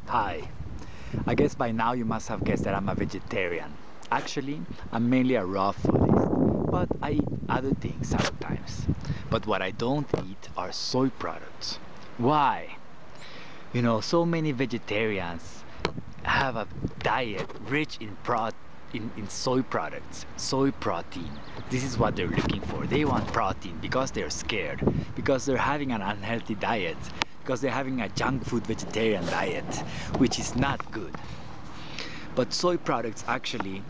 Hi. I guess by now you must have guessed that I'm a vegetarian. Actually, I'm mainly a raw foodist, but I eat other things sometimes. But what I don't eat are soy products. Why? So many vegetarians have a diet rich in soy products, soy protein. This is what they're looking for. They want protein because they're scared, because they're having an unhealthy diet, because they're having a junk food vegetarian diet, which is not good. But soy products actually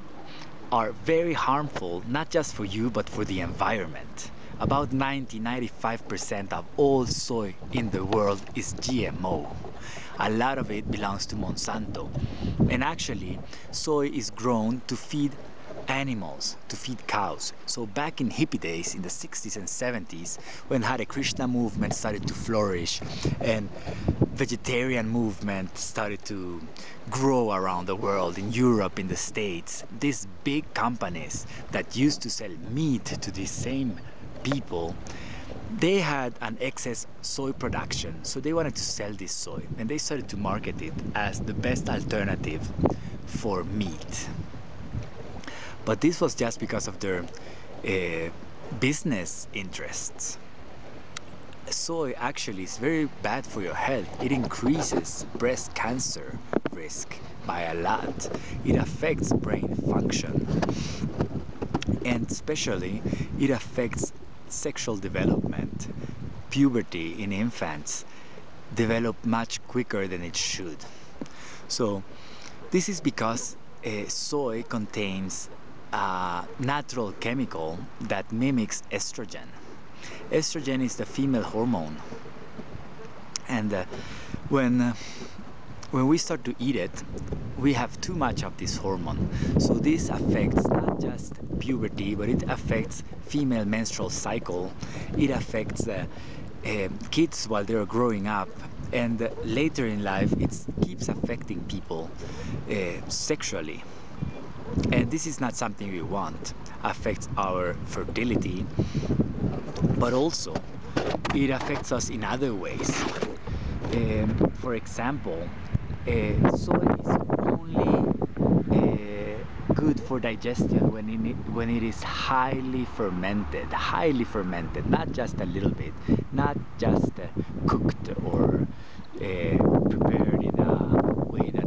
are very harmful, not just for you, but for the environment. About 95% of all soy in the world is GMO. A lot of it belongs to Monsanto. And actually, soy is grown to feed animals, to feed cows. So back in hippie days, in the 60s and 70s, when Hare Krishna movement started to flourish and vegetarian movement started to grow around the world, in Europe, in the States, these big companies that used to sell meat to these same people, they had an excess soy production, so they wanted to sell this soy and they started to market it as the best alternative for meat. But this was just because of their business interests. Soy actually is very bad for your health. It increases breast cancer risk by a lot. It affects brain function, and especially it affects sexual development. Puberty in infants develop much quicker than it should. So this is because soy contains a natural chemical that mimics estrogen. Estrogen is the female hormone, and when we start to eat it, we have too much of this hormone. So this affects not just puberty, but it affects female menstrual cycle. It affects kids while they're growing up, and later in life it keeps affecting people sexually. And this is not something we want. Affects our fertility, but also it affects us in other ways. For example, soy is only good for digestion when it is highly fermented, not just a little bit, not just cooked or prepared in a way that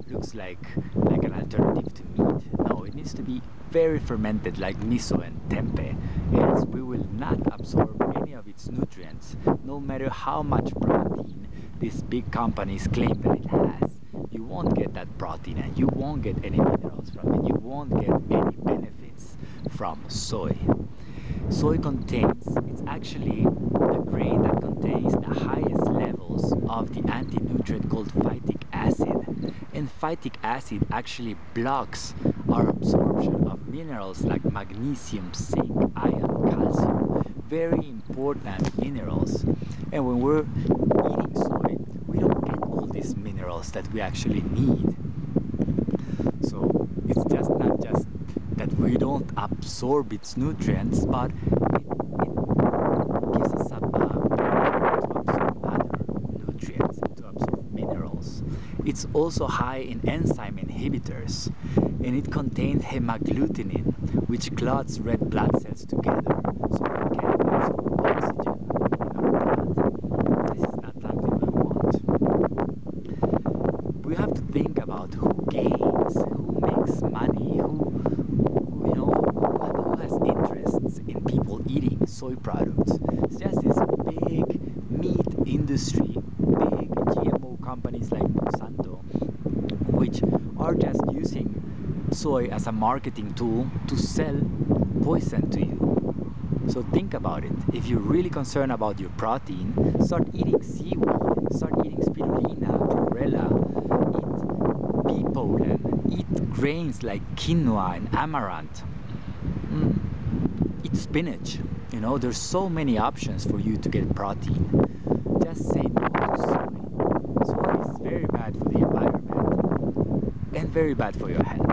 looks like an alternative to meat. No, it needs to be very fermented, like miso and tempeh, else we will not absorb any of its nutrients, no matter how much protein these big companies claim that it has. You won't get that protein, and you won't get any minerals from it. You won't get any benefits from soy. Soy contains, it's actually the grain that contains the highest levels of the anti-nutrient called phytic acid. And phytic acid actually blocks our absorption of minerals like magnesium, zinc, iron, calcium. Very important minerals. And when we're eating soy, we don't get all these minerals that we actually need. So it's just not just that we don't absorb its nutrients, but it gives us a to absorb other nutrients, to absorb minerals. It's also high in enzyme inhibitors, and it contains hemagglutinin, which clots red blood cells together so we can absorb oxygen in our blood. This is not something we want. We have to think about who gains, who makes money, who has interests in people eating soy products. It's just this big meat industry, big GMO companies like Monsanto, which are just using soy as a marketing tool to sell poison to you. So think about it. If you're really concerned about your protein, start eating seaweed, start eating spirulina, chlorella, eat pea pollen, eat grains like quinoa and amaranth. Eat spinach. There's so many options for you to get protein. Just say no to soy. Soy is very bad for the environment and very bad for your health.